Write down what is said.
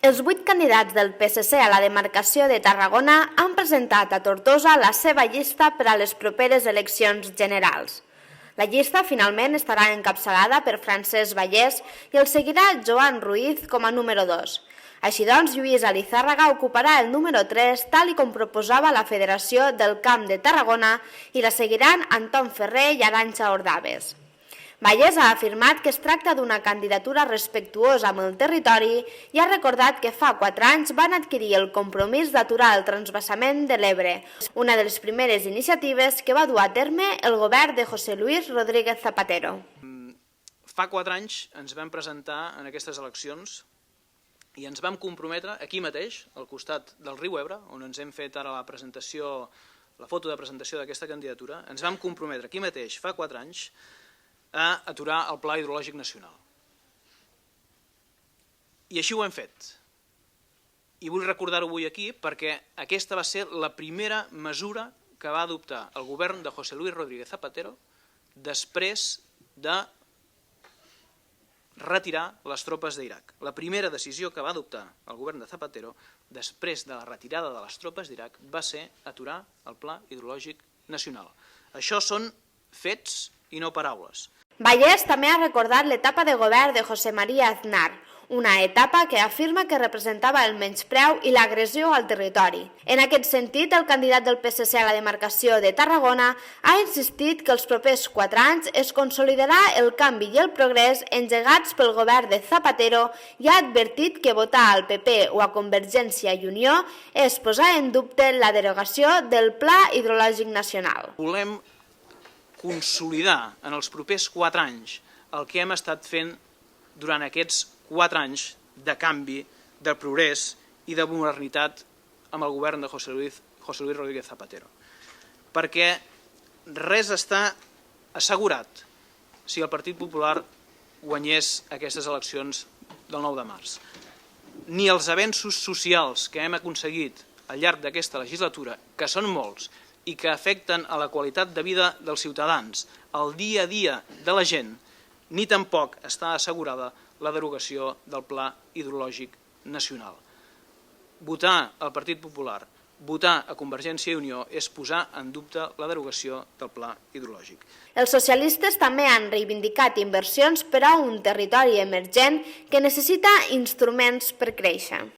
Els 8 candidats del PSC a la demarcació de Tarragona han presentat a Tortosa la seva llista per a les properes eleccions generals. La llista finalment estarà encapçalada per Francesc Vallès i el seguirà Joan Ruiz com a número 2. Així doncs, Lluís Alizárraga ocuparà el número 3, tal com proposava la Federació del Camp de Tarragona, i la seguiran Anton Ferrer i Arantxa Ordaves. Vallès ha afirmat que es tracta d'una candidatura respectuosa amb el territori i ha recordat que fa 4 anys van adquirir el compromís d'aturar el transvasament de l'Ebre, una de les primeres iniciatives que va dur a terme el govern de José Luis Rodríguez Zapatero. Fa 4 anys ens vam presentar en aquestes eleccions i ens vam comprometre aquí mateix, al costat del riu Ebre, on ens hem fet ara la foto de presentació d'aquesta candidatura, ens vam comprometre aquí mateix, fa 4 anys, a aturar el Pla Hidrològic Nacional. I així ho hem fet. I vull recordar-ho avui aquí perquè aquesta va ser la primera mesura que va adoptar el govern de José Luis Rodríguez Zapatero després de retirar les tropes d'Iraq. La primera decisió que va adoptar el govern de Zapatero després de la retirada de les tropes d'Iraq va ser aturar el Pla Hidrològic Nacional. Això són fets i no paraules. Vallès també ha recordat l'etapa de govern de José María Aznar, una etapa que afirma que representava el menyspreu i l'agressió al territori. En aquest sentit, el candidat del PSC a la demarcació de Tarragona ha insistit que els propers 4 anys es consolidarà el canvi i el progrés engegats pel govern de Zapatero i ha advertit que votar al PP o a Convergència i Unió és posar en dubte la derogació del Pla Hidrològic Nacional. Volem consolidar en els propers 4 anys el que hem estat fent durant aquests 4 anys de canvi, de progrés i de modernitat amb el govern de José Luis Rodríguez Zapatero. Perquè res està assegurat si el Partit Popular guanyés aquestes eleccions del 9 de març. Ni els avenços socials que hem aconseguit al llarg d'aquesta legislatura, que són molts, i que afecten a la qualitat de vida dels ciutadans, al dia a dia de la gent, ni tampoc està assegurada la derogació del Pla Hidrològic Nacional. Votar al Partit Popular, votar a Convergència i Unió és posar en dubte la derogació del Pla Hidrològic. Els socialistes també han reivindicat inversions per a un territori emergent que necessita instruments per créixer.